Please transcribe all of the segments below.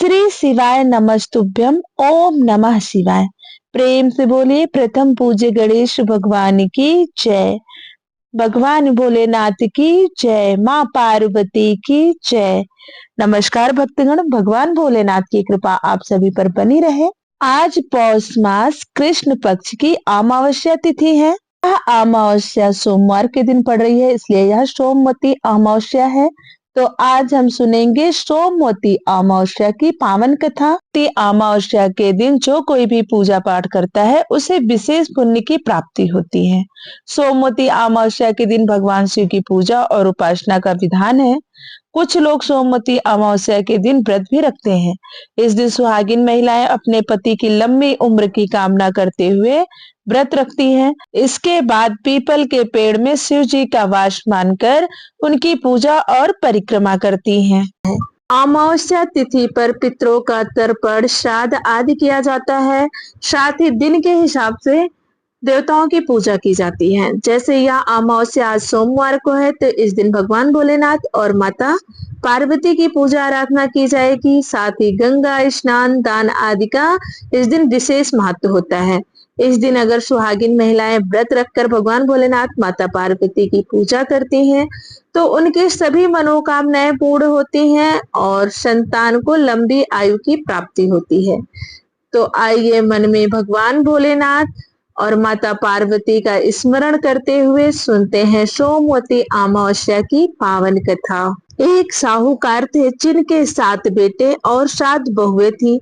श्री शिवाय नमस्तुभ्यम। ओम नमः शिवाय। प्रेम से बोलिए प्रथम पूज्य गणेश भगवान की जय। भगवान भोलेनाथ की जय। माँ पार्वती की जय। नमस्कार भक्तगण, भगवान भोलेनाथ की कृपा आप सभी पर बनी रहे। आज पौष मास कृष्ण पक्ष की अमावस्या तिथि है। यह अमावस्या सोमवार के दिन पड़ रही है, इसलिए यह सोमवती अमावस्या है। तो आज हम सुनेंगे सोमवती अमावस्या की पावन कथा। अमावस्या के दिन जो कोई भी पूजा पाठ करता है उसे विशेष पुण्य की प्राप्ति होती है। सोमवती अमावस्या के दिन भगवान शिव की पूजा और उपासना का विधान है। कुछ लोग सोमवती अमावस्या के दिन व्रत भी रखते हैं। इस दिन सुहागिन महिलाएं अपने पति की लंबी उम्र की कामना करते हुए व्रत रखती हैं। इसके बाद पीपल के पेड़ में शिव जी का वास मानकर उनकी पूजा और परिक्रमा करती हैं। अमावस्या तिथि पर पितरों का तर्पण, श्राद्ध आदि किया जाता है। साथ ही दिन के हिसाब से देवताओं की पूजा की जाती है। जैसे यह अमावस्या आज सोमवार को है, तो इस दिन भगवान भोलेनाथ और माता पार्वती की पूजा आराधना की जाएगी। साथ ही गंगा स्नान, दान आदि का इस दिन विशेष महत्व होता है। इस दिन अगर सुहागिन महिलाएं व्रत रखकर भगवान भोलेनाथ, माता पार्वती की पूजा करती हैं, तो उनके सभी मनोकामनाएं पूर्ण होती हैं और संतान को लंबी आयु की प्राप्ति होती है। तो आइए मन में भगवान भोलेनाथ और माता पार्वती का स्मरण करते हुए सुनते हैं सोमवती अमावस्या की पावन कथा। एक साहूकार थे जिनके 7 बेटे और 7 बहुएं थी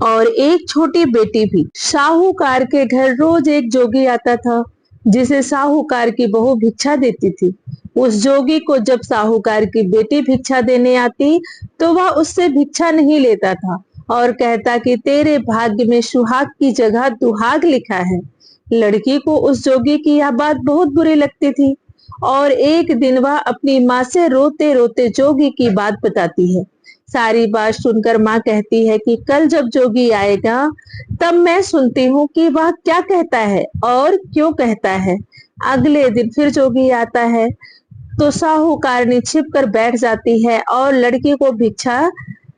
और एक छोटी बेटी भी। साहूकार के घर रोज एक जोगी आता था जिसे साहूकार की बहू भिक्षा देती थी। उस जोगी को जब साहूकार की बेटी भिक्षा देने आती तो वह उससे भिक्षा नहीं लेता था और कहता कि तेरे भाग्य में सुहाग की जगह दुहाग लिखा है। लड़की को उस जोगी की यह बात बहुत बुरी लगती थी और एक दिन वह अपनी माँ से रोते रोते जोगी की बात बताती है। सारी बात सुनकर माँ कहती है कि कल जब जोगी आएगा तब मैं सुनती हूँ कि वह क्या कहता है और क्यों कहता है। अगले दिन फिर जोगी आता है तो साहूकारनी छिप कर बैठ जाती है और लड़की को भिक्षा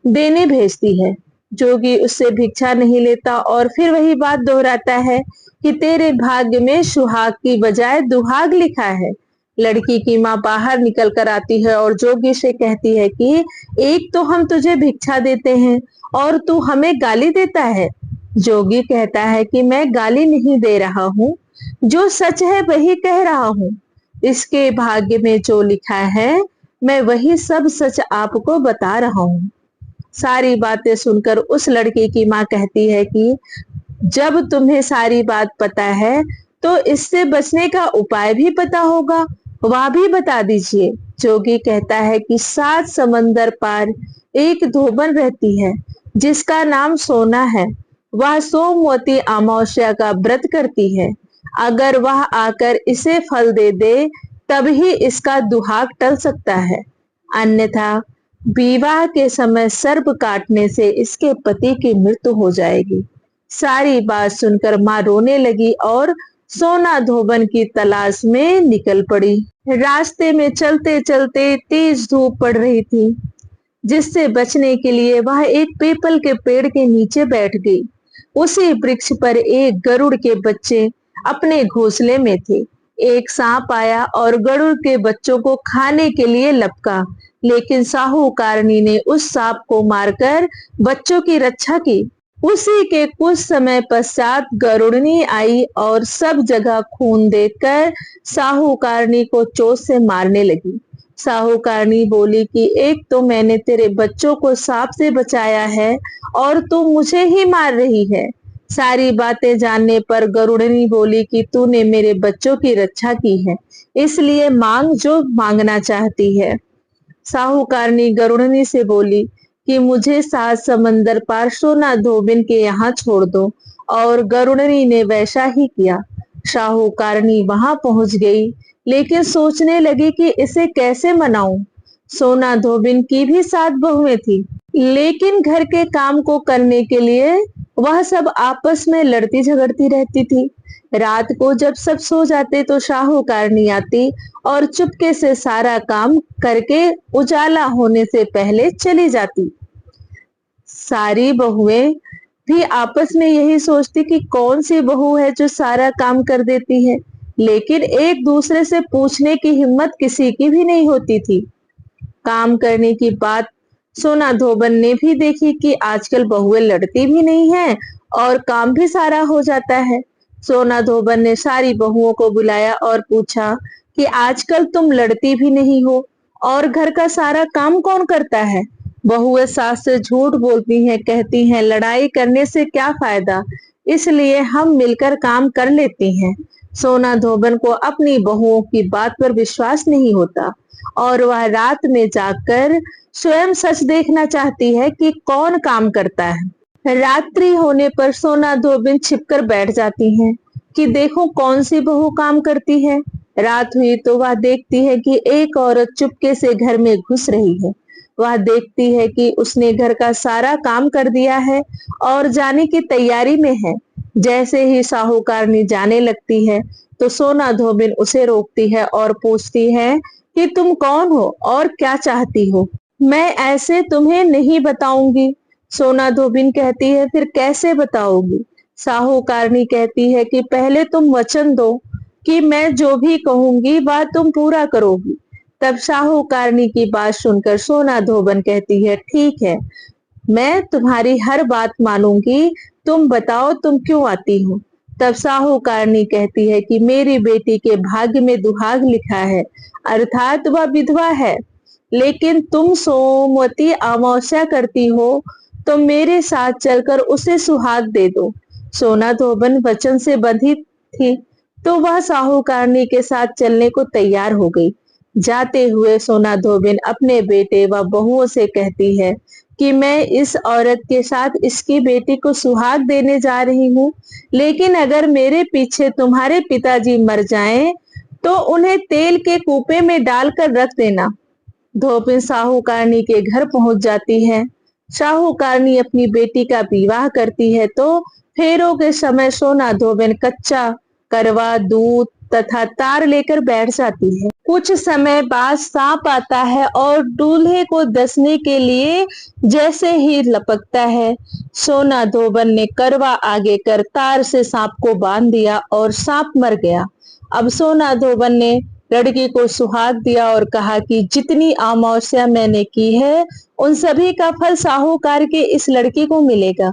देने भेजती है। जोगी उससे भिक्षा नहीं लेता और फिर वही बात दोहराता है कि तेरे भाग्य में सुहाग की बजाय दुहाग लिखा है। लड़की की माँ बाहर निकल कर आती है और जोगी से कहती है कि एक तो हम तुझे भिक्षा देते हैं और तू हमें गाली देता है। जोगी कहता है कि मैं गाली नहीं दे रहा हूँ, जो सच है वही कह रहा हूँ। इसके भाग्य में जो लिखा है मैं वही सब सच आपको बता रहा हूँ। सारी बातें सुनकर उस लड़की की माँ कहती है कि जब तुम्हें सारी बात पता है तो इससे बचने का उपाय भी पता होगा, वह भी बता दीजिए। जोगी कहता है कि 7 समंदर पार एक धोबन रहती है जिसका नाम सोना है। वह सोमवती अमावस्या का व्रत करती है। अगर वह आकर इसे फल दे दे तब ही इसका दुहाग टल सकता है, अन्यथा विवाह के समय सर्प काटने से इसके पति की मृत्यु हो जाएगी। सारी बात सुनकर माँ रोने लगी और सोना धोबन की तलाश में निकल पड़ी। रास्ते में चलते चलते तेज धूप पड़ रही थी, जिससे बचने के लिए वह एक पीपल के पेड़ के नीचे बैठ गई। उसी वृक्ष पर एक गरुड़ के बच्चे अपने घोंसले में थे। एक सांप आया और गरुड़ के बच्चों को खाने के लिए लपका, लेकिन साहूकारनी ने उस सांप को मारकर बच्चों की रक्षा की। उसी के कुछ समय पश्चात गरुड़नी आई और सब जगह खून देखकर साहूकारनी को चोट से मारने लगी। साहूकारनी बोली कि एक तो मैंने तेरे बच्चों को सांप से बचाया है और तू मुझे ही मार रही है। सारी बातें जानने पर गरुड़नी बोली कि तूने मेरे बच्चों की रक्षा की है, इसलिए मांग जो मांगना चाहती है। साहूकारनी गरुड़नी से बोली कि मुझे 7 समंदर पार सोना धोबिन के यहाँ छोड़ दो, और गरुड़नी ने वैसा ही किया। साहूकारनी वहां पहुंच गई, लेकिन सोचने लगी कि इसे कैसे मनाऊं। सोना धोबिन की भी 7 बहुएं थी, लेकिन घर के काम को करने के लिए वह सब आपस में लड़ती झगड़ती रहती थी। रात को जब सब सो जाते तो साहूकारनी आती और चुपके से सारा काम करके उजाला होने से पहले चली जाती। सारी बहुएं भी आपस में यही सोचती कि कौन सी बहू है जो सारा काम कर देती है, लेकिन एक दूसरे से पूछने की हिम्मत किसी की भी नहीं होती थी। काम करने की बात सोना धोबन ने भी देखी कि आजकल बहुएं लड़ती भी नहीं हैं और काम भी सारा हो जाता है। सोना धोबन ने सारी बहुओं को बुलाया और पूछा कि आजकल तुम लड़ती भी नहीं हो और घर का सारा काम कौन करता है? बहुएं सास से झूठ बोलती हैं, कहती हैं लड़ाई करने से क्या फायदा, इसलिए हम मिलकर काम कर लेती हैं। सोना धोबन को अपनी बहुओं की बात पर विश्वास नहीं होता और वह रात में जाकर स्वयं सच देखना चाहती है कि कौन काम करता है। रात्रि होने पर सोना धोबिन छिपकर बैठ जाती हैं कि देखो कौन सी बहू काम करती है। रात हुई तो वह देखती है कि एक औरत चुपके से घर में घुस रही है। वह देखती है कि उसने घर का सारा काम कर दिया है और जाने की तैयारी में है। जैसे ही साहूकारनी जाने लगती है तो सोना धोबिन उसे रोकती है और पूछती है कि तुम कौन हो और क्या चाहती हो? मैं ऐसे तुम्हें नहीं बताऊंगी। सोना धोबिन कहती है फिर कैसे बताओगी? साहूकारनी कहती है कि पहले तुम वचन दो कि मैं जो भी कहूंगी वह तुम पूरा करोगी। तब साहूकारनी की बात सुनकर सोना धोबन कहती है ठीक है, मैं तुम्हारी हर बात मानूंगी, तुम बताओ तुम क्यों आती हो? तब साहूकारनी कहती है कि मेरी बेटी के भाग्य में दुहाग लिखा है, अर्थात वह विधवा है, लेकिन तुम सोमवती अमावस्या करती हो तो मेरे साथ चलकर उसे सुहाग दे दो। सोना धोबन वचन से बंधी थी तो वह साहूकारनी के साथ चलने को तैयार हो गई। जाते हुए सोना धोबिन अपने बेटे व बहुओं से कहती है कि मैं इस औरत के साथ इसकी बेटी को सुहाग देने जा रही हूँ, लेकिन अगर मेरे पीछे तुम्हारे पिताजी मर जाएं तो उन्हें तेल के कूपे में डालकर रख देना। धोबिन साहूकारनी के घर पहुंच जाती है। साहूकारनी अपनी बेटी का विवाह करती है तो फेरों के समय सोना धोबिन कच्चा करवा दूध तथा तार लेकर बैठ जाती है। कुछ समय बाद सांप आता है और दूल्हे को डसने के लिए जैसे ही लपकता है, सोना धोबन ने करवा आगे कर तार से सांप को बांध दिया और सांप मर गया। अब सोना धोबन ने लड़की को सुहाग दिया और कहा कि जितनी अमावस्या मैंने की है उन सभी का फल साहूकार के इस लड़की को मिलेगा।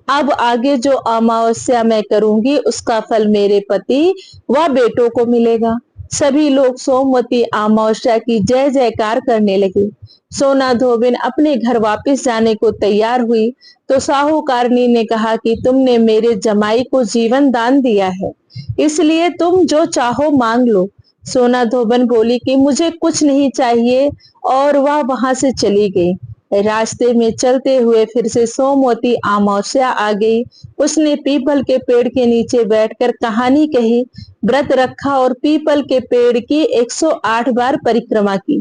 अब आगे जो अमावस्या मैं करूंगी उसका फल मेरे पति व बेटों को मिलेगा। सभी लोग सोमवती अमावस्या की जय जयकार करने लगे। सोना धोबिन अपने घर वापस जाने को तैयार हुई तो साहूकारनी ने कहा कि तुमने मेरे जमाई को जीवन दान दिया है, इसलिए तुम जो चाहो मांग लो। सोना धोबन बोली कि मुझे कुछ नहीं चाहिए और वह वहां से चली गई। रास्ते में चलते हुए फिर से सोमवती अमावस्या आ गई। उसने पीपल के पेड़ के नीचे बैठकर कहानी कही, व्रत रखा और पीपल के पेड़ की 108 बार परिक्रमा की।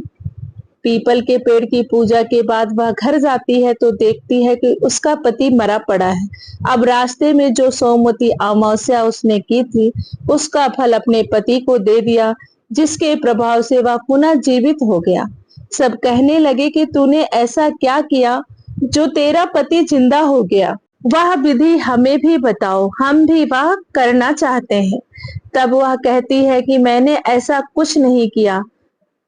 पीपल के पेड़ की पूजा के बाद वह घर जाती है तो देखती है कि उसका पति मरा पड़ा है। अब रास्ते में जो सोमवती अमावस्या उसने की थी उसका फल अपने पति को दे दिया, जिसके प्रभाव से वह पुनः जीवित हो गया। सब कहने लगे कि तूने ऐसा क्या किया जो तेरा पति जिंदा हो गया? वह विधि हमें भी बताओ, हम भी वह करना चाहते हैं। तब वह कहती है कि मैंने ऐसा कुछ नहीं किया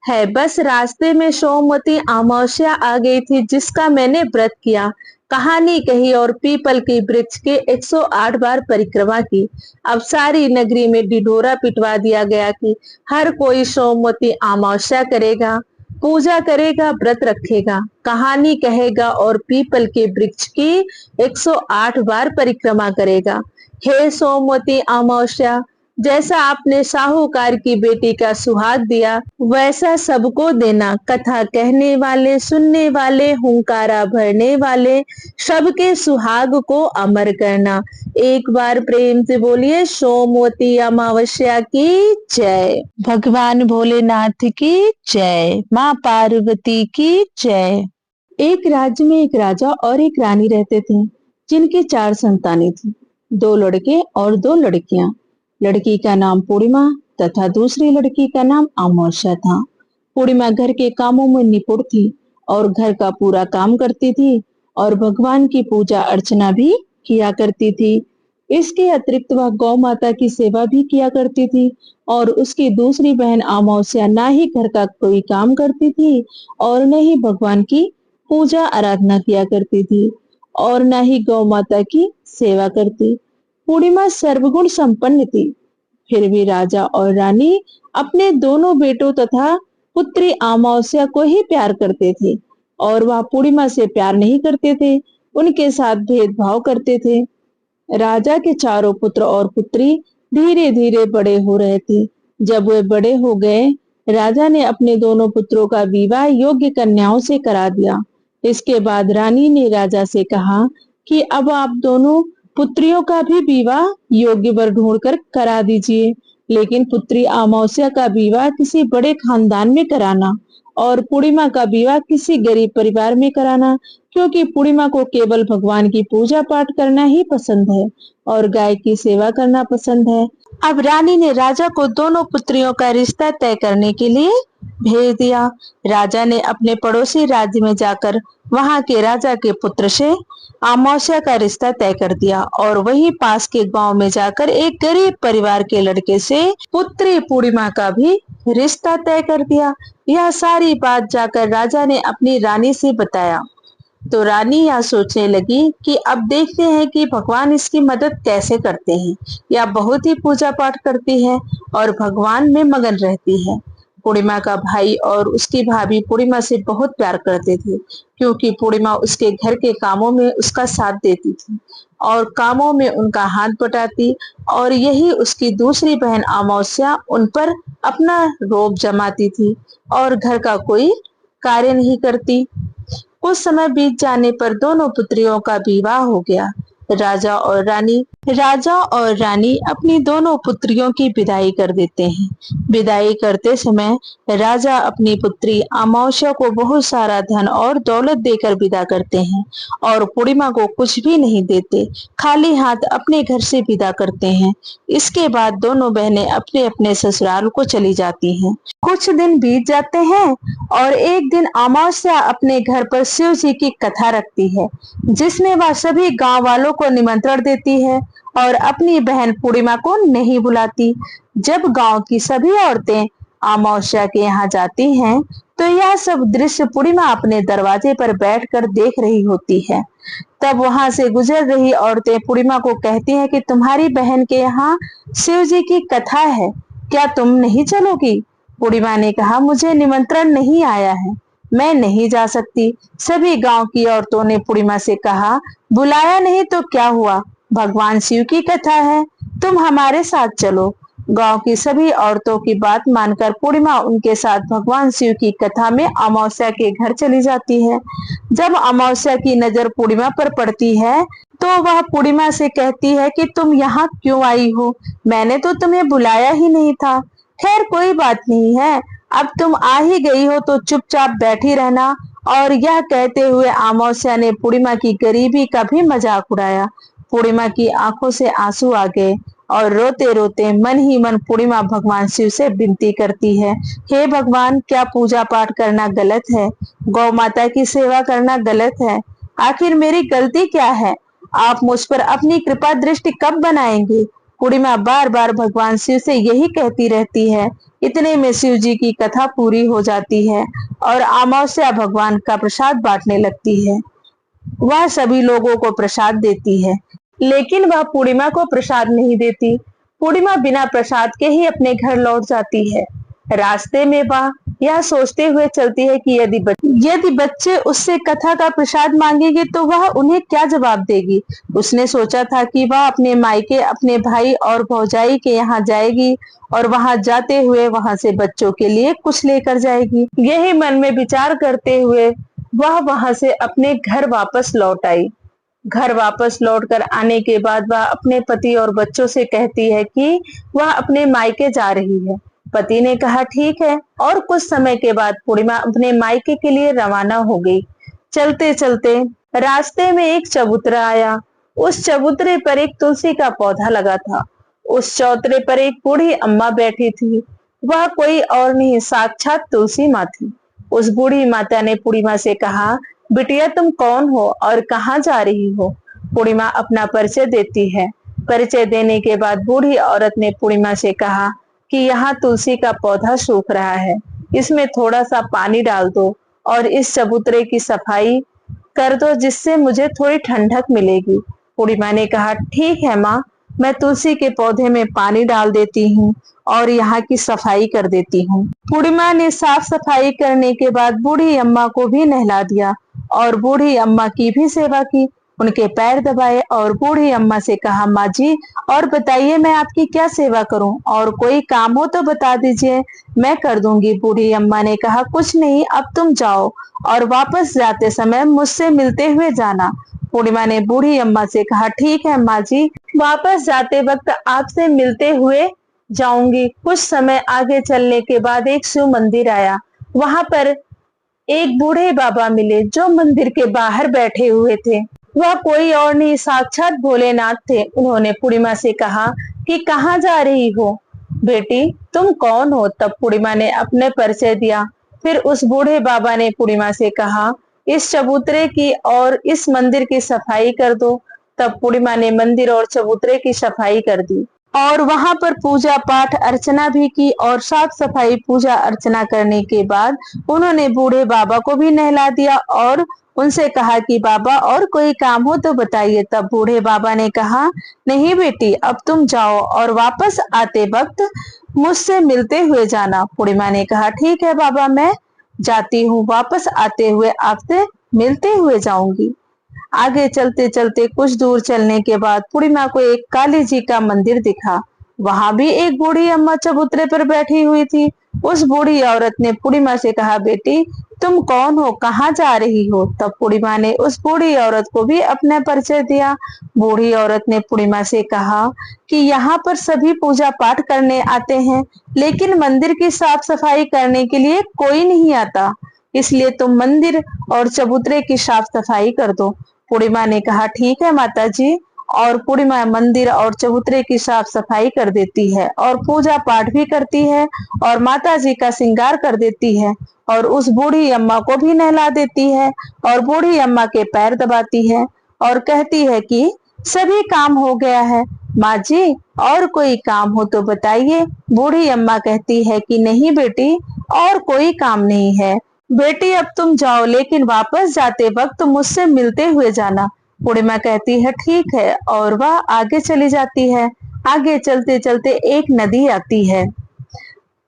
है, बस रास्ते में सोमवती अमावस्या आ गई थी जिसका मैंने व्रत किया, कहानी कही और पीपल के वृक्ष के 108 बार परिक्रमा की। अब सारी नगरी में ढिढोरा पिटवा दिया गया कि हर कोई सोमवती अमावस्या करेगा, पूजा करेगा, व्रत रखेगा, कहानी कहेगा और पीपल के वृक्ष की 108 बार परिक्रमा करेगा। हे सोमवती अमावस्या, जैसा आपने साहूकार की बेटी का सुहाग दिया वैसा सबको देना। कथा कहने वाले, सुनने वाले, हुंकारा भरने वाले सबके सुहाग को अमर करना। एक बार प्रेम से बोलिए सोमवती अमावस्या की जय। भगवान भोलेनाथ की जय। माँ पार्वती की जय। एक राज्य में एक राजा और एक रानी रहते थे, जिनकी 4 संतानें थी, 2 लड़के और 2 लड़कियां। लड़की का नाम पूर्णिमा तथा दूसरी लड़की का नाम अमावस्या था। पूर्णिमा घर के कामों में निपुण थी और घर का पूरा काम करती थी और भगवान की पूजा अर्चना भी किया करती थी। इसके अतिरिक्त वह गौ माता की सेवा भी किया करती थी और उसकी दूसरी बहन अमावस्या ना ही घर का कोई काम करती थी और न ही भगवान की पूजा आराधना किया करती थी और न ही गौ माता की सेवा करती। पूर्णिमा सर्वगुण संपन्न थी। फिर भी राजा और रानी अपने दोनों बेटों तथा पुत्री अमावस्या को ही प्यार करते थे और वह पूर्णिमा से प्यार नहीं करते थे, उनके साथ भेदभाव करते थे। राजा के चारों पुत्र और पुत्री धीरे धीरे बड़े हो रहे थे। जब वे बड़े हो गए, राजा ने अपने दोनों पुत्रों का विवाह योग्य कन्याओं से करा दिया। इसके बाद रानी ने राजा से कहा कि अब आप दोनों पुत्रियों का भी विवाह योग्य वर ढूंढकर करा दीजिए, लेकिन पुत्री अमावस्या का विवाह किसी बड़े खानदान में कराना और पूर्णिमा का विवाह किसी गरीब परिवार में कराना, क्योंकि पूर्णिमा को केवल भगवान की पूजा पाठ करना ही पसंद है और गाय की सेवा करना पसंद है। अब रानी ने राजा को दोनों पुत्रियों का रिश्ता तय करने के लिए भेज दिया। राजा ने अपने पड़ोसी राज्य में जाकर वहां के राजा के पुत्र से अमावस्या का रिश्ता तय कर दिया और वहीं पास के गांव में जाकर एक गरीब परिवार के लड़के से पुत्री पूर्णिमा का भी रिश्ता तय कर दिया। यह सारी बात जाकर राजा ने अपनी रानी से बताया तो रानी यह सोचने लगी कि अब देखते हैं कि भगवान इसकी मदद कैसे करते हैं। यह बहुत ही पूजा पाठ करती है और भगवान में मगन रहती है। पूर्णिमा का भाई और उसकी भाभी पूर्णिमा से बहुत प्यार करते थे, क्योंकि पूर्णिमा उसके घर के कामों में उसका साथ देती थी और कामों में उनका हाथ बटाती और यही उसकी दूसरी बहन अमावस्या उन पर अपना रोब जमाती थी और घर का कोई कार्य नहीं करती। कुछ समय बीत जाने पर दोनों पुत्रियों का विवाह हो गया। राजा और रानी अपनी दोनों पुत्रियों की विदाई कर देते हैं। विदाई करते समय राजा अपनी पुत्री अमावस्या को बहुत सारा धन और दौलत देकर विदा करते हैं और पूर्णिमा को कुछ भी नहीं देते, खाली हाथ अपने घर से विदा करते हैं। इसके बाद दोनों बहनें अपने अपने ससुराल को चली जाती हैं। कुछ दिन बीत जाते हैं और एक दिन अमावस्या अपने घर पर शिव जी की कथा रखती है, जिसमें वह सभी गांव वालों को निमंत्रण देती है और अपनी बहन पूर्णिमा को नहीं बुलाती। जब गांव की सभी औरतें अमावस्या के यहाँ जाती हैं, तो यह सब दृश्य पूर्णिमा अपने दरवाजे पर बैठकर देख रही होती है। तब वहां से गुजर रही औरतें पूर्णिमा को कहती हैं कि तुम्हारी बहन के यहाँ शिव जी की कथा है, क्या तुम नहीं चलोगी? पूर्णिमा ने कहा, मुझे निमंत्रण नहीं आया है, मैं नहीं जा सकती। सभी गांव की औरतों ने पूर्णिमा से कहा, बुलाया नहीं तो क्या हुआ, भगवान शिव की कथा है, तुम हमारे साथ चलो। गांव की सभी औरतों की बात मानकर पूर्णिमा उनके साथ भगवान शिव की कथा में अमावस्या के घर चली जाती है। जब अमावस्या की नजर पूर्णिमा पर पड़ती है, तो वह पूर्णिमा से कहती है कि तुम यहाँ क्यों आई हो, मैंने तो तुम्हें बुलाया ही नहीं था। खैर कोई बात नहीं है, अब तुम आ ही गई हो तो चुपचाप बैठी रहना। और यह कहते हुए अमावस्या ने पूर्णिमा की गरीबी का भी मजाक उड़ाया। पूर्णिमा की आंखों से आंसू आ गए और रोते रोते मन ही मन पूर्णिमा भगवान शिव से विनती करती है, हे भगवान, क्या पूजा पाठ करना गलत है? गौ माता की सेवा करना गलत है? आखिर मेरी गलती क्या है? आप मुझ पर अपनी कृपा दृष्टि कब बनाएंगे? पूर्णिमा बार बार भगवान शिव से यही कहती रहती है। इतने में शिव जी की कथा पूरी हो जाती है और अमावस्या भगवान का प्रसाद बांटने लगती है। वह सभी लोगों को प्रसाद देती है, लेकिन वह पूर्णिमा को प्रसाद नहीं देती। पूर्णिमा बिना प्रसाद के ही अपने घर लौट जाती है। रास्ते में वह यह सोचते हुए चलती है कि यदि बच्चे उससे कथा का प्रसाद मांगेंगे तो वह उन्हें क्या जवाब देगी। उसने सोचा था कि वह अपने मायके, अपने भाई और भौजाई के यहाँ जाएगी और वहां जाते हुए वहां से बच्चों के लिए कुछ लेकर जाएगी। यही मन में विचार करते हुए वह वहां से अपने घर वापस लौट आई। घर वापस लौटकर आने के बाद वह अपने पति और बच्चों से कहती है कि वह अपने मायके जा रही है। पति ने कहा, ठीक है, और कुछ समय के बाद पूर्णिमा अपने मायके के लिए रवाना हो गई। चलते चलते रास्ते में एक चबूतरा आया। उस चबूतरे पर एक तुलसी का पौधा लगा था। उस चौतरे पर एक बूढ़ी अम्मा बैठी थी। वह कोई और नहीं, साक्षात तुलसी माँ थी। उस बूढ़ी माता ने पूर्णिमा से कहा, बिटिया तुम कौन हो और कहाँ जा रही हो? पूर्णिमा अपना परिचय देती है। परिचय देने के बाद बूढ़ी औरत ने पूर्णिमा से कहा कि यहाँ तुलसी का पौधा सूख रहा है, इसमें थोड़ा सा पानी डाल दो और इस चबूतरे की सफाई कर दो, जिससे मुझे थोड़ी ठंडक मिलेगी। पूर्णिमा ने कहा ठीक है माँ, मैं तुलसी के पौधे में पानी डाल देती हूँ और यहाँ की सफाई कर देती हूँ। पूर्णिमा ने साफ सफाई करने के बाद बूढ़ी अम्मा को भी नहला दिया और बूढ़ी अम्मा की भी सेवा की, उनके पैर दबाए और बूढ़ी अम्मा से कहा माँ जी और बताइए मैं आपकी क्या सेवा करूं, और कोई काम हो तो बता दीजिए, मैं कर दूंगी। बूढ़ी अम्मा ने कहा कुछ नहीं, अब तुम जाओ और वापस जाते समय मुझसे मिलते हुए जाना। पूर्णिमा ने बूढ़ी अम्मा से कहा ठीक है माँ जी, वापस जाते वक्त आपसे मिलते हुए जाऊंगी। कुछ समय आगे चलने के बाद एक शिव मंदिर आया। वहां पर एक बूढ़े बाबा मिले जो मंदिर के बाहर बैठे हुए थे। वह कोई और नहीं, साक्षात भोलेनाथ थे। उन्होंने पूर्णिमा से कहा कि कहाँ जा रही हो बेटी, तुम कौन हो? तब पूर्णिमा ने अपने परिचय दिया। फिर उस बूढ़े बाबा ने पूर्णिमा से कहा इस चबूतरे की और इस मंदिर की सफाई कर दो। तब पूर्णिमा ने मंदिर और चबूतरे की सफाई कर दी और वहां पर पूजा पाठ अर्चना भी की, और साफ सफाई पूजा अर्चना करने के बाद उन्होंने बूढ़े बाबा को भी नहला दिया और उनसे कहा कि बाबा और कोई काम हो तो बताइए। तब बूढ़े बाबा ने कहा नहीं बेटी, अब तुम जाओ और वापस आते वक्त मुझसे मिलते हुए जाना। पूर्णिमा ने कहा ठीक है बाबा, मैं जाती हूँ, वापस आते हुए आपसे मिलते हुए जाऊंगी। आगे चलते चलते कुछ दूर चलने के बाद पूर्णिमा को एक काली जी का मंदिर दिखा। वहां भी एक बूढ़ी अम्मा चबूतरे पर बैठी हुई थी। उस बूढ़ी औरत ने पूर्णिमा से कहा बेटी तुम कौन हो, कहाँ जा रही हो? तब पूर्णिमा ने उस बूढ़ी औरत को भी अपना परिचय दिया। बूढ़ी औरत ने पूर्णिमा से कहा कि यहाँ पर सभी पूजा पाठ करने आते हैं, लेकिन मंदिर की साफ सफाई करने के लिए कोई नहीं आता, इसलिए तुम मंदिर और चबूतरे की साफ सफाई कर दो। पूर्णिमा ने कहा ठीक है माता जी, और पूर्णिमा मंदिर और चबूतरे की साफ सफाई कर देती है और पूजा पाठ भी करती है और माता जी का श्रृंगार कर देती है और उस बूढ़ी अम्मा को भी नहला देती है और बूढ़ी अम्मा के पैर दबाती है और कहती है कि सभी काम हो गया है माँ जी, और कोई काम हो तो बताइए। बूढ़ी अम्मा कहती है कि नहीं बेटी, और कोई काम नहीं है बेटी, अब तुम जाओ, लेकिन वापस जाते वक्त मुझसे मिलते हुए जाना। पूर्णिमा कहती है ठीक है और वह आगे चली जाती है। आगे चलते चलते एक नदी आती है।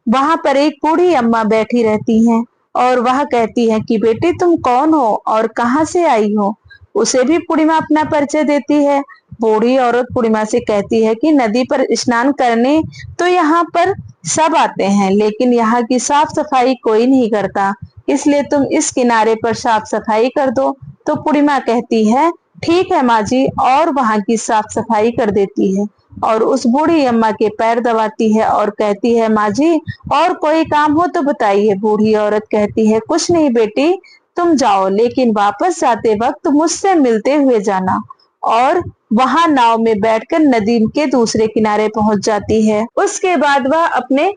वहां पर एक बूढ़ी अम्मा बैठी रहती हैं और वह कहती है कि बेटी तुम कौन हो और कहाँ से आई हो? उसे भी पूर्णिमा अपना परिचय देती है। बूढ़ी औरत पूर्णिमा से कहती है कि नदी पर स्नान करने तो यहाँ पर सब आते हैं, लेकिन यहाँ की साफ सफाई कोई नहीं करता, इसलिए तुम इस किनारे पर साफ सफाई कर दो। तो पूर्णिमा कहती है ठीक है माँ जी, और वहां की साफ सफाई कर देती है और उस बूढ़ी अम्मा के पैर दबाती है और कहती है माँ जी और कोई काम हो तो बताइए। बूढ़ी औरत कहती है कुछ नहीं बेटी, तुम जाओ, लेकिन वापस जाते वक्त मुझसे मिलते हुए जाना। और वहां नाव में बैठकर नदी के दूसरे किनारे पहुंच जाती है। उसके बाद वह अपने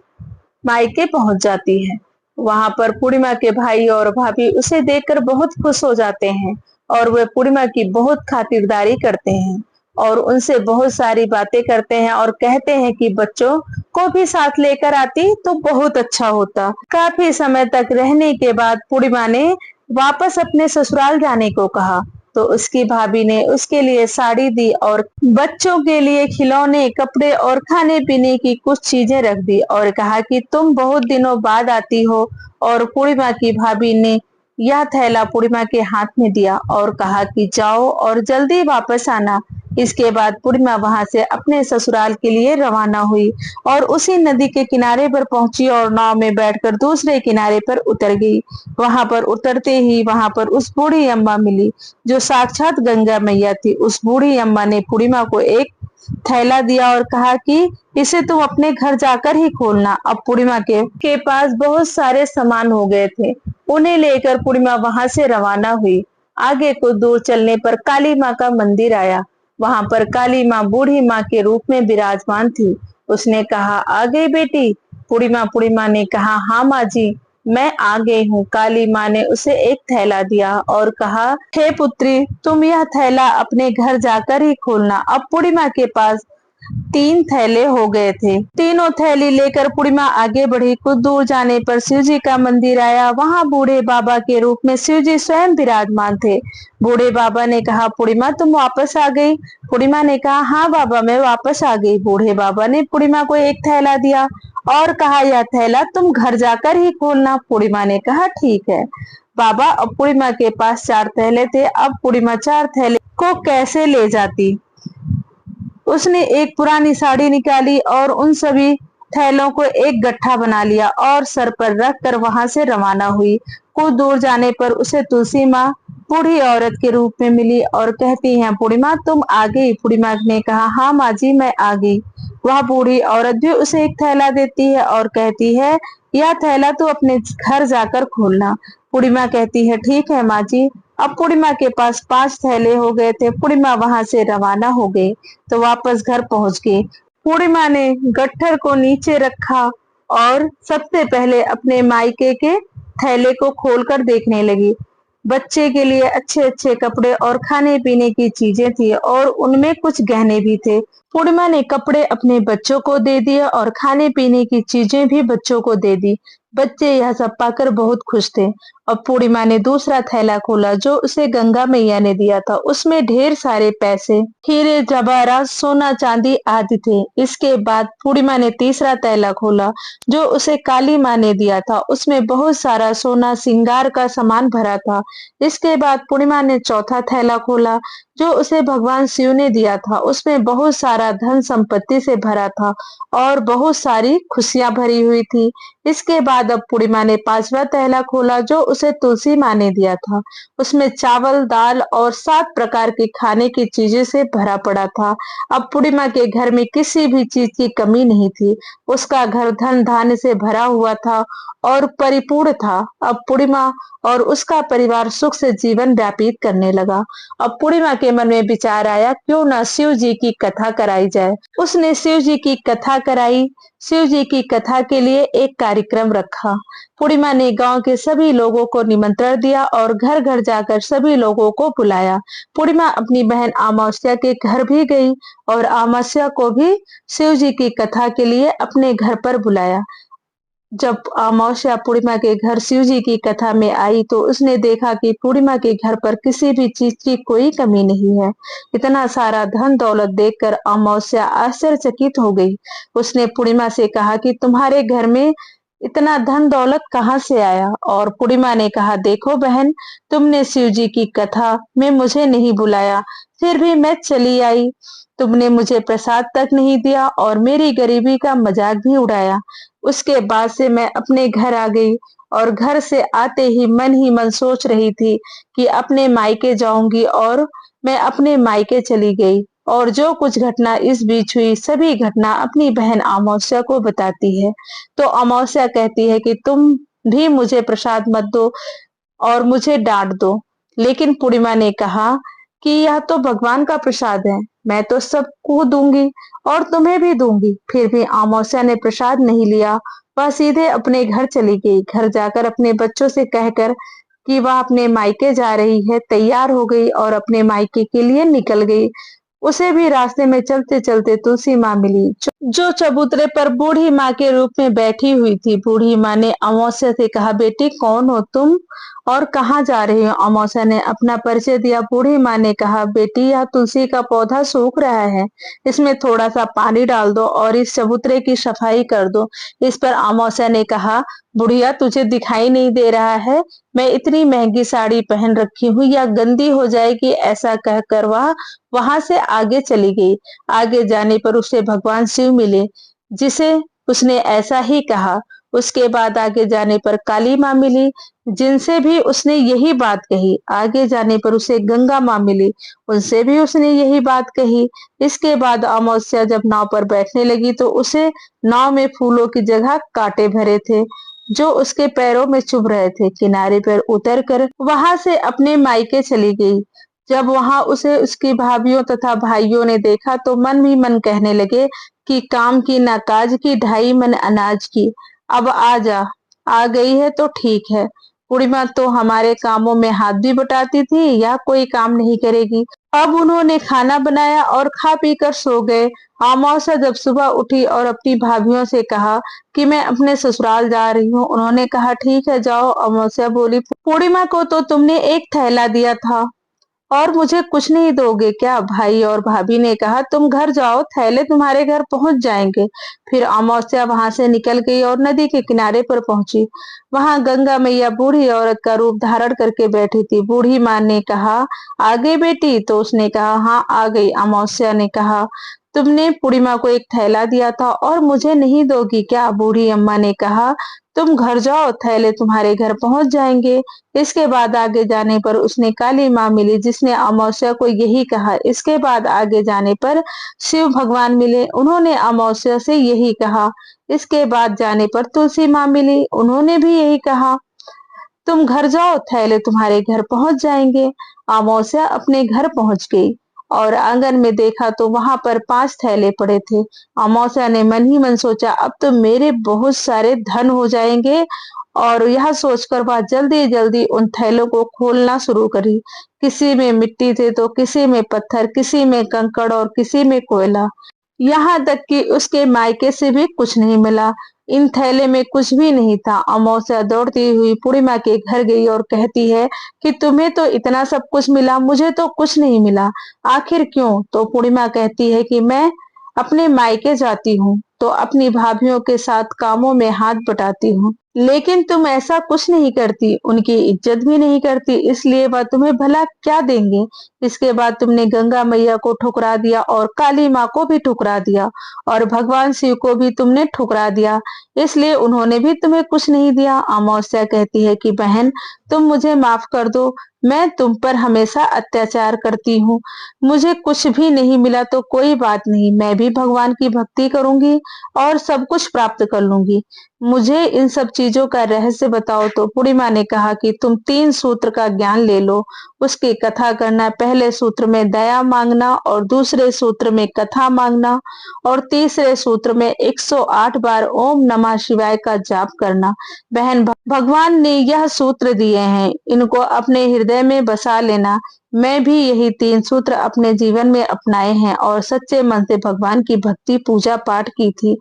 मायके पहुंच जाती है। वहां पर पूर्णिमा के भाई और भाभी उसे देखकर बहुत खुश हो जाते हैं और वे पूर्णिमा की बहुत खातिरदारी करते हैं और उनसे बहुत सारी बातें करते हैं और कहते हैं कि बच्चों को भी साथ लेकर आती तो बहुत अच्छा होता। काफी समय तक रहने के बाद पूर्णिमा ने वापस अपने ससुराल जाने को कहा, तो उसकी भाभी ने उसके लिए साड़ी दी और बच्चों के लिए खिलौने, कपड़े और खाने पीने की कुछ चीजें रख दी और कहा कि तुम बहुत दिनों बाद आती हो। और पूर्णिमा की भाभी ने यह थैला पूर्णिमा के हाथ में दिया और कहा कि जाओ और जल्दी वापस आना। इसके बाद पूर्णिमा वहां से अपने ससुराल के लिए रवाना हुई और उसी नदी के किनारे पर पहुंची और नाव में बैठकर दूसरे किनारे पर उतर गई। वहां पर उतरते ही वहां पर उस बूढ़ी अम्मा मिली जो साक्षात गंगा मैया थी। उस बूढ़ी अम्मा ने पूर्णिमा को एक थैला दिया और कहा कि इसे तुम अपने घर जाकर ही खोलना। अब पूर्णिमा के पास बहुत सारे सामान हो गए थे। उन्हें लेकर पूर्णिमा वहां से रवाना हुई। आगे कुछ दूर चलने पर काली माँ का मंदिर आया। वहां पर काली माँ बूढ़ी माँ के रूप में विराजमान थी। उसने कहा आ गई बेटी? पूर्णिमा ने कहा हाँ माँ जी, मैं आ गई हूँ। काली माँ ने उसे एक थैला दिया और कहा, हे पुत्री, तुम यह थैला अपने घर जाकर ही खोलना। अब पूर्णिमा के पास 3 थैले हो गए थे। तीनों थैली लेकर पूर्णिमा आगे बढ़ी। कुछ दूर जाने पर शिव जी का मंदिर आया। वहां बूढ़े बाबा के रूप में शिव जी स्वयं विराजमान थे। बूढ़े बाबा ने कहा, पूर्णिमा तुम वापस आ गई? पूर्णिमा ने कहा, हाँ बाबा, मैं वापस आ गई। बूढ़े बाबा ने पूर्णिमा को एक थैला दिया और कहा, यह थैला तुम घर जाकर ही खोलना। पूर्णिमा ने कहा, ठीक है बाबा। अब पूर्णिमा के पास 4 थैले थे। अब पूर्णिमा 4 थैले को कैसे ले जाती? उसने एक पुरानी साड़ी निकाली और उन सभी थैलों को एक गट्ठा बना लिया और सर पर रख कर वहां से रवाना हुई। कुछ दूर जाने पर उसे तुलसी माँ बूढ़ी औरत के रूप में मिली और कहती हैं, पूर्णिमा तुम आ गई? पूर्णिमा ने कहा, हाँ माँ जी, मैं आ गई। वह बूढ़ी औरत भी उसे एक थैला देती है और कहती है, यह थैला तू अपने घर जाकर खोलना। पूर्णिमा कहती है, ठीक है माँ जी। अब पूर्णिमा के पास 5 थैले हो गए थे। पूर्णिमा वहां से रवाना हो गई तो वापस घर पहुंच गई। पूर्णिमा ने गट्ठर को नीचे रखा और सबसे पहले अपने मायके के थैले को खोलकर देखने लगी। बच्चे के लिए अच्छे अच्छे कपड़े और खाने पीने की चीजें थी और उनमें कुछ गहने भी थे। पूर्णिमा ने कपड़े अपने बच्चों को दे दिए और खाने पीने की चीजें भी बच्चों को दे दी। बच्चे यह सब पाकर बहुत खुश थे। अब पूर्णिमा ने दूसरा थैला खोला जो उसे गंगा मैया ने दिया था। उसमें ढेर सारे पैसे, हीरे जवाहरात, सोना चांदी आदि थे। इसके बाद पूर्णिमा ने तीसरा थैला खोला जो उसे काली माँ ने दिया था। उसमें बहुत सारा सोना श्रृंगार का सामान भरा था। इसके बाद पूर्णिमा ने चौथा थैला खोला जो उसे भगवान शिव ने दिया था। उसमें बहुत सारा धन संपत्ति से भरा था और बहुत सारी खुशियां भरी हुई थी। इसके बाद अब पूर्णिमा ने पांचवा थैला खोला जो उसे तुलसी माँ ने दिया था। उसमें चावल, दाल और 7 प्रकार की खाने की चीजें से भरा पड़ा था। अब पूर्णिमा के घर में किसी भी चीज की कमी नहीं थी। उसका घर धन धान्य से भरा हुआ था और परिपूर्ण था। अब पूर्णिमा और उसका परिवार सुख से जीवन व्यतीत करने लगा। अब पूर्णिमा के मन में विचार आया, क्यों न शिव जी की कथा कराई जाए। उसने शिव जी की कथा कराई। शिव जी की कथा के लिए एक कार्यक्रम रखा। पूर्णिमा ने गांव के सभी लोगों को निमंत्रण दिया और घर घर जाकर सभी लोगों को बुलाया। पूर्णिमा अपनी बहन अमावस्या के घर भी गई और अमावस्या को भी शिव जी की कथा के लिए अपने घर पर बुलाया। जब अमावस्या पूर्णिमा के घर शिव जी की कथा में आई तो उसने देखा कि पूर्णिमा के घर पर किसी भी चीज की कोई कमी नहीं है। इतना सारा धन दौलत देखकर अमावस्या आश्चर्यचकित हो गई। उसने पूर्णिमा से कहा कि तुम्हारे घर में इतना धन दौलत कहाँ से आया? और पूर्णिमा ने कहा, देखो बहन, तुमने शिव जी की कथा में मुझे नहीं बुलाया, फिर भी मैं चली आई। तुमने मुझे प्रसाद तक नहीं दिया और मेरी गरीबी का मजाक भी उड़ाया। उसके बाद से मैं अपने घर आ गई और घर से आते ही मन सोच रही थी कि अपने मायके जाऊंगी और मैं अपने मायके चली गई और जो कुछ घटना इस बीच हुई सभी घटना अपनी बहन अमावस्या को बताती है। तो अमावस्या कहती है कि तुम भी मुझे प्रसाद मत दो और मुझे डांट दो। लेकिन पूर्णिमा ने कहा कि यह तो भगवान का प्रसाद है, मैं तो सबको दूंगी और तुम्हें भी दूंगी। फिर भी अमावस्या ने प्रसाद नहीं लिया। वह सीधे अपने घर चली गई। घर जाकर अपने बच्चों से कहकर कि वह अपने मायके जा रही है, तैयार हो गई और अपने मायके के लिए निकल गई। उसे भी रास्ते में चलते चलते तुलसी माँ मिली जो चबूतरे पर बूढ़ी माँ के रूप में बैठी हुई थी। बूढ़ी माँ ने अमावस्या से कहा, बेटी कौन हो तुम और कहाँ जा रही हो? अमावस्या ने अपना परिचय दिया। बूढ़ी माँ ने कहा, बेटी यह तुलसी का पौधा सूख रहा है, इसमें थोड़ा सा पानी डाल दो और इस चबूतरे की सफाई कर दो। इस पर अमावस्या ने कहा, बुढ़िया तुझे दिखाई नहीं दे रहा है मैं इतनी महंगी साड़ी पहन रखी हूँ, या गंदी हो जाएगी? ऐसा कहकर वह वहां से आगे चली गई। आगे जाने पर उसे भगवान शिव मिले जिसे उसने ऐसा ही कहा। उसके बाद आगे जाने पर काली माँ मिली जिनसे भी उसने यही बात कही। आगे जाने पर उसे गंगा माँ मिली, उनसे भी उसने यही बात कही। इसके बाद अमावस्या जब नाव पर बैठने लगी तो उसे नाव में फूलों की जगह कांटे भरे थे जो उसके पैरों में चुभ रहे थे। किनारे पर उतरकर वहां से अपने मायके चली गई। जब वहां उसे उसकी भाभीियों तथा भाइयों ने देखा तो मन ही मन कहने लगे कि काम की ना काज की, ढाई मन अनाज की। अब आ जा, आ गई है तो ठीक है। पूर्णिमा तो हमारे कामों में हाथ भी बटाती थी, या कोई काम नहीं करेगी। अब उन्होंने खाना बनाया और खा पी कर सो गए। अमावस्या जब सुबह उठी और अपनी भाभीियों से कहा कि मैं अपने ससुराल जा रही हूँ। उन्होंने कहा ठीक है जाओ। अमावस्या बोली पूर्णिमा को तो तुमने एक थैला दिया था और मुझे कुछ नहीं दोगे क्या? भाई और भाभी ने कहा तुम घर जाओ, थैले तुम्हारे घर पहुंच जाएंगे। फिर अमावस्या वहां से निकल गई और नदी के किनारे पर पहुंची। वहां गंगा मैया बूढ़ी औरत का रूप धारण करके बैठी थी। बूढ़ी माँ ने कहा आ गई बेटी? तो उसने कहा हाँ आ गई। अमावस्या ने कहा तुमने पूर्णिमा को एक थैला दिया था और मुझे नहीं दोगी क्या? बूढ़ी अम्मा ने कहा तुम घर जाओ, थैले तुम्हारे घर पहुंच जाएंगे। इसके बाद आगे जाने पर उसने काली माँ मिली, जिसने अमावस्या को यही कहा। इसके बाद आगे जाने पर शिव भगवान मिले, उन्होंने अमावस्या से यही कहा। इसके बाद जाने पर तुलसी माँ मिली, उन्होंने भी यही कहा तुम घर जाओ, थैले तुम्हारे घर पहुंच जाएंगे। अमावस्या अपने घर पहुंच गई और आंगन में देखा तो वहां पर 5 थैले पड़े थे। अमावस्या ने मन ही मन सोचा अब तो मेरे बहुत सारे धन हो जाएंगे, और यह सोचकर वह जल्दी जल्दी उन थैलों को खोलना शुरू करी। किसी में मिट्टी थे तो किसी में पत्थर, किसी में कंकड़ और किसी में कोयला। यहाँ तक कि उसके मायके से भी कुछ नहीं मिला। इन थैले में कुछ भी नहीं था। अमावस्या दौड़ती हुई पूर्णिमा के घर गई और कहती है कि तुम्हें तो इतना सब कुछ मिला, मुझे तो कुछ नहीं मिला, आखिर क्यों? तो पूर्णिमा कहती है कि मैं अपने मायके जाती हूँ तो अपनी भाभीियों के साथ कामों में हाथ बटाती हूँ, लेकिन तुम ऐसा कुछ नहीं करती, उनकी इज्जत भी नहीं करती, इसलिए वह तुम्हें भला क्या देंगे? इसके बाद तुमने गंगा मैया को ठुकरा दिया और काली माँ को भी ठुकरा दिया और भगवान शिव को भी तुमने ठुकरा दिया, इसलिए उन्होंने भी तुम्हें कुछ नहीं दिया। अमावस्या कहती है कि बहन तुम मुझे माफ कर दो, मैं तुम पर हमेशा अत्याचार करती हूँ, मुझे कुछ भी नहीं मिला तो कोई बात नहीं, मैं भी भगवान की भक्ति करूंगी और सब कुछ प्राप्त कर लूंगी, मुझे इन सब चीजों का रहस्य बताओ। तो पूर्णिमा ने कहा कि तुम 3 सूत्र का ज्ञान ले लो, उसकी कथा करना। पहले सूत्र में दया मांगना और दूसरे सूत्र में कथा मांगना और तीसरे सूत्र में 108 बार ओम नमः शिवाय का जाप करना। बहन भगवान ने यह सूत्र दिए हैं, इनको अपने हृदय में बसा लेना। मैं भी यही 3 सूत्र अपने जीवन में अपनाए हैं और सच्चे मन से भगवान की भक्ति पूजा पाठ की थी।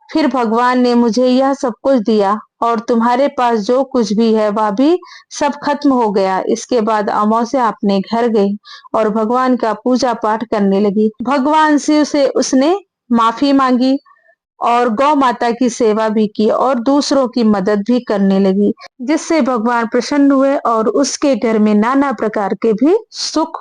फिर भगवान ने मुझे यह सब कुछ दिया और तुम्हारे पास जो कुछ भी है वह भी सब खत्म हो गया। इसके बाद अमावस्या अपने घर गई और भगवान का पूजा पाठ करने लगी। भगवान शिव से उसने माफी मांगी और गौ माता की सेवा भी की और दूसरों की मदद भी करने लगी, जिससे भगवान प्रसन्न हुए और उसके घर में नाना प्रकार के भी सुख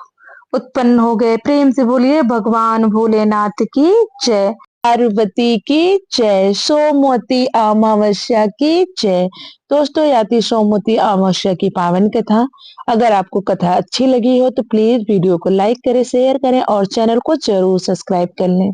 उत्पन्न हो गए। प्रेम से बोलिए भगवान भोलेनाथ की जय, पार्वती की जय, सोमवती अमावस्या की जय। दोस्तों यह थी सोमवती अमावस्या की पावन कथा। अगर आपको कथा अच्छी लगी हो तो प्लीज वीडियो को लाइक करें, शेयर करें और चैनल को जरूर सब्सक्राइब कर लें।